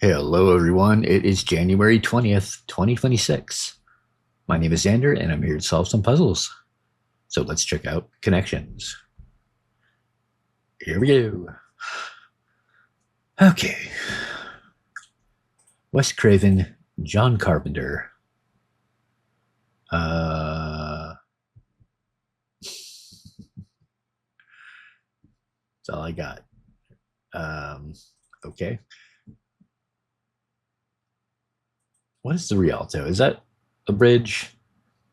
Hello, everyone. It is January 20th, 2026. My name is Xander, and I'm here to solve some puzzles. So let's check out connections. Here we go. Okay. Wes Craven, John Carpenter. That's all I got. Okay. What is the Rialto? Is that a bridge?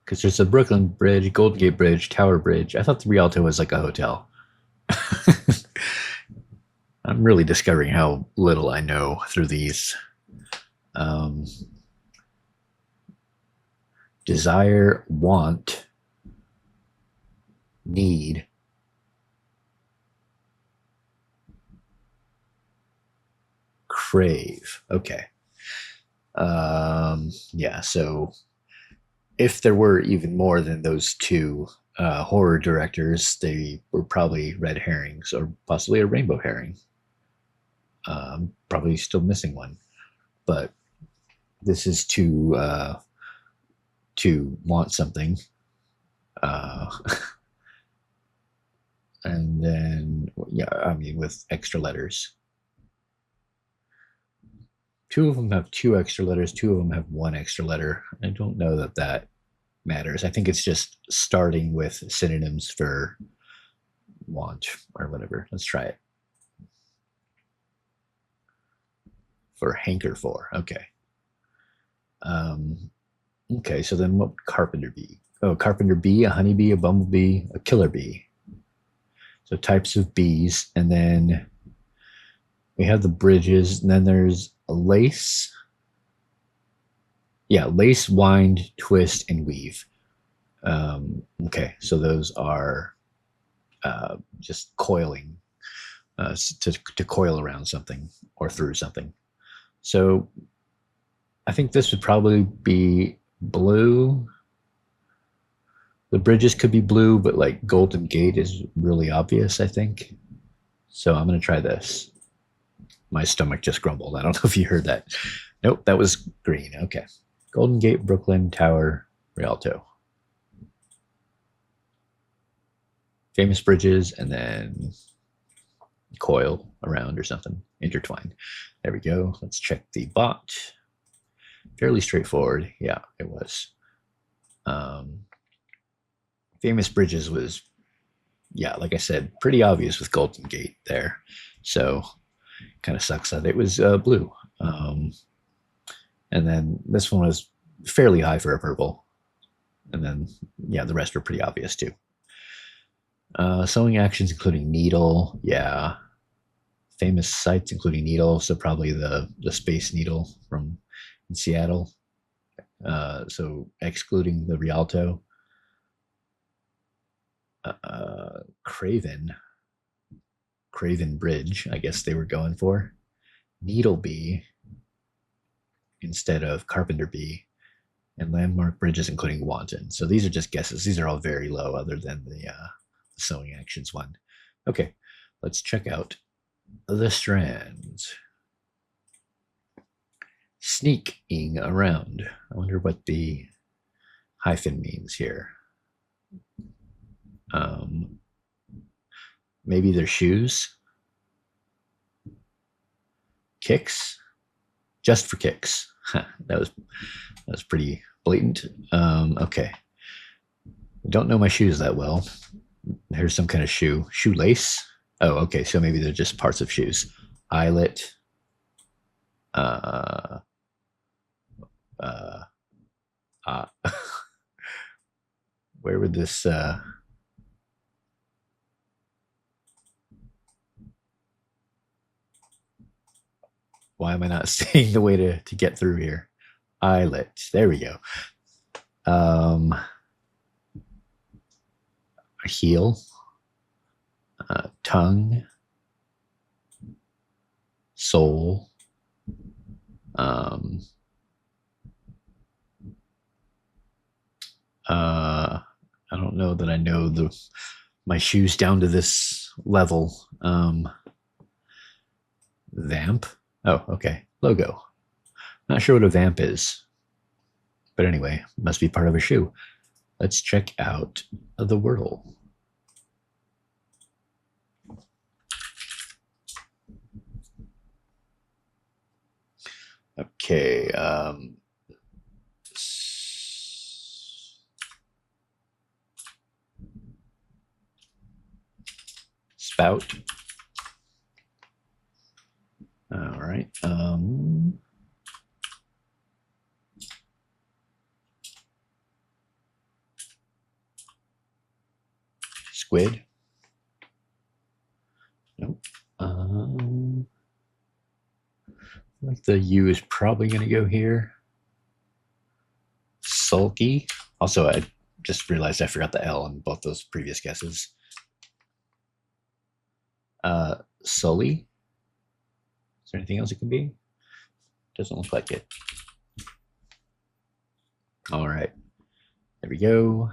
Because there's a Brooklyn Bridge, Golden Gate Bridge, Tower Bridge. I thought the Rialto was like a hotel. I'm really discovering how little I know through these. Um, desire, want, need, crave. Okay. Yeah, so if there were even more than those two horror directors, they were probably red herrings or possibly a rainbow herring. Probably still missing one, but this is to want something, uh, and then yeah, I mean with extra letters. Two of them have two extra letters. Two of them have one extra letter. I don't know that that matters. I think it's just starting with synonyms for want or whatever. Let's try it. For hanker for. Okay. Um, okay, so then what would carpenter be? Oh, carpenter bee, a honeybee, a bumblebee, a killer bee. So types of bees, and then we have the bridges, and then there's a lace. Yeah, lace, wind, twist, and weave. Okay, so those are just coiling to coil around something or through something. So I think this would probably be blue. The bridges could be blue, but like Golden Gate is really obvious, I think. So I'm going to try this. My stomach just grumbled. I don't know if you heard that. Nope, that was green. Okay. Golden Gate, Brooklyn, Tower, Rialto. Famous bridges, and then coil around or something, intertwined. There we go. Let's check the bot. Fairly straightforward. Yeah, it was. Famous bridges was, yeah, like I said, pretty obvious with Golden Gate there. So kind of sucks that it was blue. And then this one was fairly high for a purple. And then, yeah, the rest were pretty obvious too. Sewing actions including needle, yeah. Famous sites including needle, so probably the Space Needle from in Seattle. So excluding the Rialto. Craven Bridge, I guess they were going for. Needle Bee instead of Carpenter Bee, and landmark bridges including Wanton. So these are just guesses. These are all very low, other than the sewing actions one. Okay, let's check out the strands. Sneaking around. I wonder what the hyphen means here. Maybe they're shoes. Kicks. Just for kicks. that was pretty blatant. Okay. I don't know my shoes that well. Here's some kind of shoe. Shoelace. Oh, okay. So maybe they're just parts of shoes. Eyelet. Uh, uh, uh, where would this why am I not seeing the way to get through here? Eyelet. There we go. A heel, tongue, soul, I don't know that I know my shoes down to this level. Vamp. Oh, okay. logo. Not sure what a vamp is, but anyway, must be part of a shoe. Let's check out the Wordle. Okay. Spout. All right. Squid. Nope. Like the U is probably going to go here. Sulky. Also, I just realized I forgot the L in both those previous guesses. Sully. Is there anything else it could be? Doesn't look like it. All right. There we go.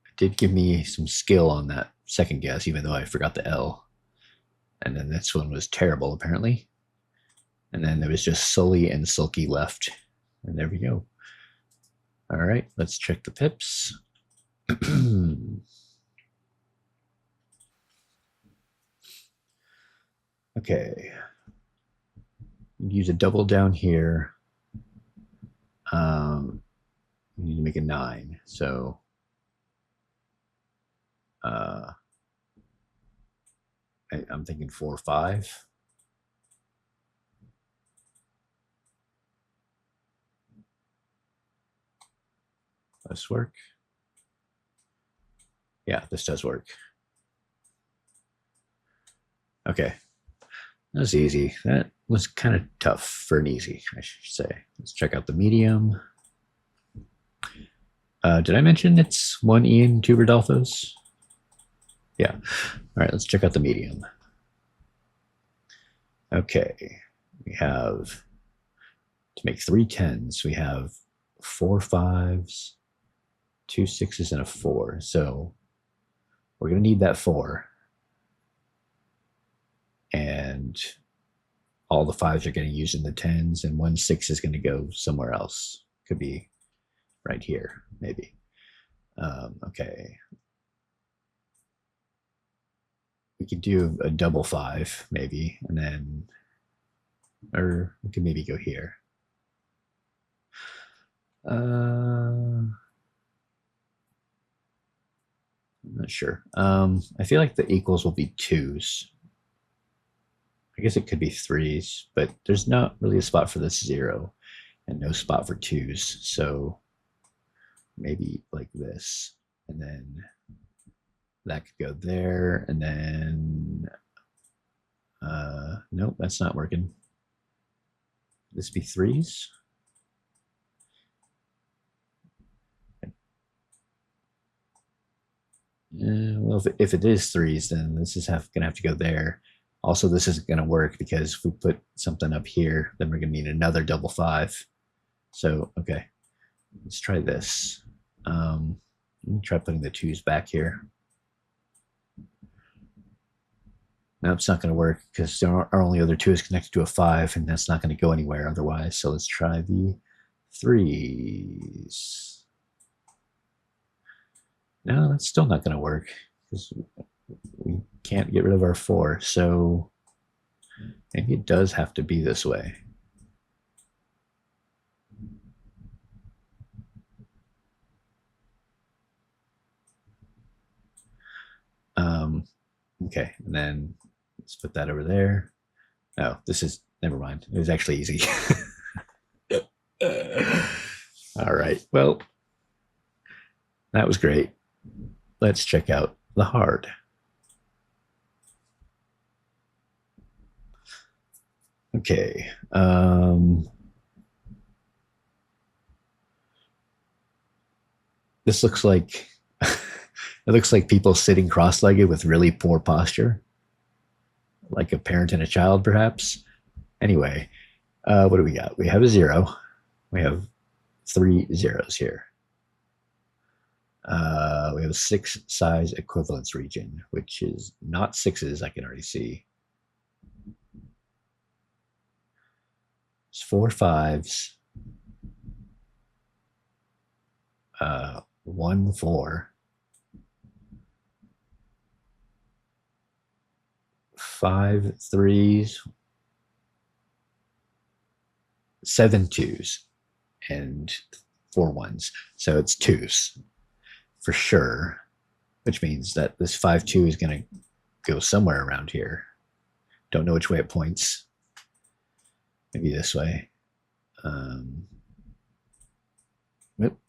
It did give me some skill on that second guess, even though I forgot the L. And then this one was terrible, apparently. And then there was just Sully and Sulky left. And there we go. All right, let's check the pips. Okay. Use a double down here. We need to make a 9. So I'm thinking 4, 5. Does this work? Yeah, this does work. Okay. That was easy. That was kind of tough for an easy, I should say. Let's check out the medium. Did I mention it's 1 E and 2 Rodolphos? Yeah. All right, let's check out the medium. Okay. We have, to make 3 10s, we have 4 5s, 2 6s, and a 4. So we're going to need that 4. And all the 5s are getting used in the 10s, and 1 6 is going to go somewhere else. Could be right here, maybe. Okay. We could do a double 5, maybe, and then, or we could maybe go here. I'm not sure. I feel like the equals will be 2s. I guess it could be 3s, but there's not really a spot for this 0 and no spot for 2s. So maybe like this, and then that could go there, and then nope, that's not working. This be 3s. Well, if it is 3s, then this is gonna have to go there. Also, this isn't gonna work because if we put something up here, then we're gonna need another double 5. So okay, let's try this. Let me try putting the 2s back here. No, it's not going to work because our only other 2 is connected to a 5, and that's not going to go anywhere otherwise. So let's try the 3s. No, that's still not going to work because we can't get rid of our 4. So maybe it does have to be this way. Okay, and then let's put that over there. No, this is, never mind. It was actually easy. All right, well, that was great. Let's check out the hard. Okay. This looks like it looks like people sitting cross-legged with really poor posture, like a parent and a child, perhaps. Anyway, what do we got? We have a 0. We have 3 zeros here. We have a 6 size equivalence region, which is not 6s, I can already see. It's 4 5s, 1 4, 5 3s, 7 2s, and 4 1s. So it's 2s for sure, which means that this 5 2 is going to go somewhere around here. Don't know which way it points. Maybe this way. Whoop.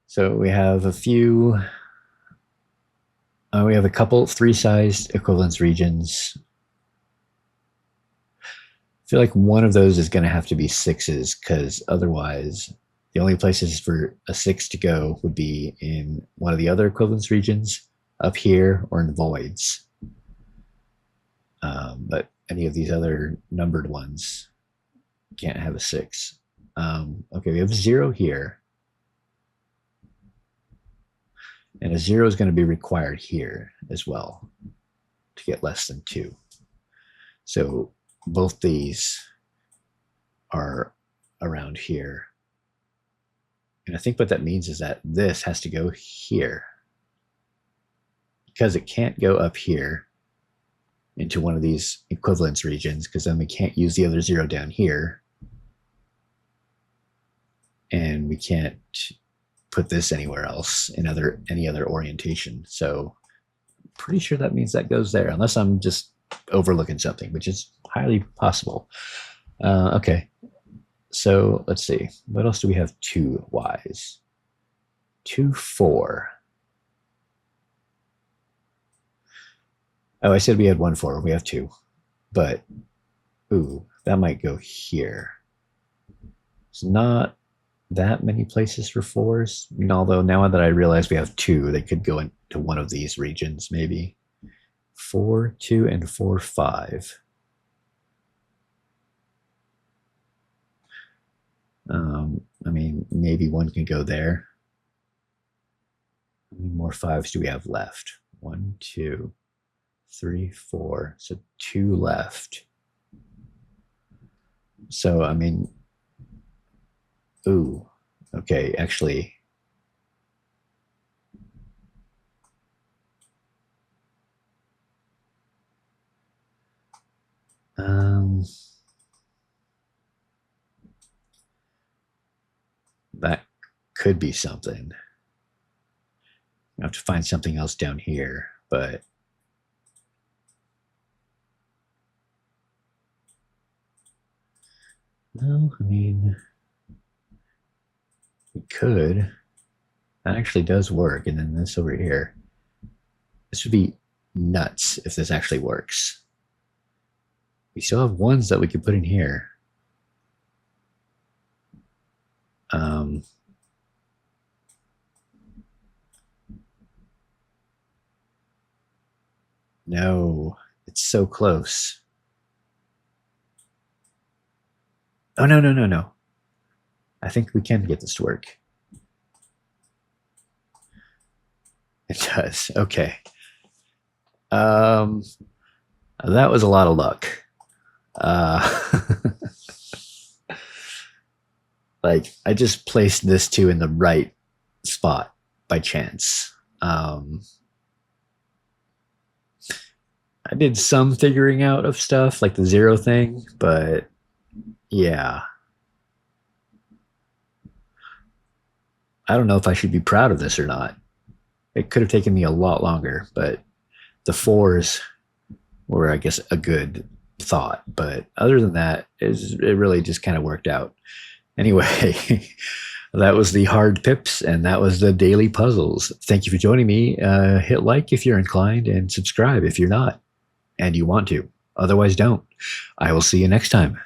So we have a few. We have a couple 3-sized equivalence regions. I feel like one of those is going to have to be 6s, because otherwise the only places for a 6 to go would be in one of the other equivalence regions, up here, or in voids. But any of these other numbered ones can't have a 6. Okay, we have a 0 here. And a 0 is going to be required here as well to get less than 2. So both these are around here. And I think what that means is that this has to go here, because it can't go up here into one of these equivalence regions, because then we can't use the other 0 down here. And we can't put this anywhere else in any other orientation. So pretty sure that means that goes there, unless I'm just overlooking something, which is highly possible. Okay, so let's see. What else do we have 2 Ys? 2 4. Oh, I said we had 1 4. We have 2. But, ooh, that might go here. It's not that many places for 4s. Although now that I realize we have 2, they could go into one of these regions, maybe. 4 2 and 4 5. I mean, maybe one can go there. How many more 5s do we have left? 1 2 3 4. So 2 left. So I mean, ooh, okay, actually, that could be something. I have to find something else down here, but no, I mean, we could. That actually does work. And then this over here, this would be nuts if this actually works. We still have ones that we could put in here. No, it's so close. Oh, no, no, no, no. I think we can get this to work. It does. Okay. That was a lot of luck. Like, I just placed this 2 in the right spot by chance. I did some figuring out of stuff, like the 0 thing, but yeah. I don't know if I should be proud of this or not. It could have taken me a lot longer, but the 4s were, I guess, a good thought. But other than that, it really just kind of worked out. Anyway, that was the hard pips, and that was the daily puzzles. Thank you for joining me. Hit like if you're inclined, and subscribe if you're not and you want to. Otherwise, don't. I will see you next time.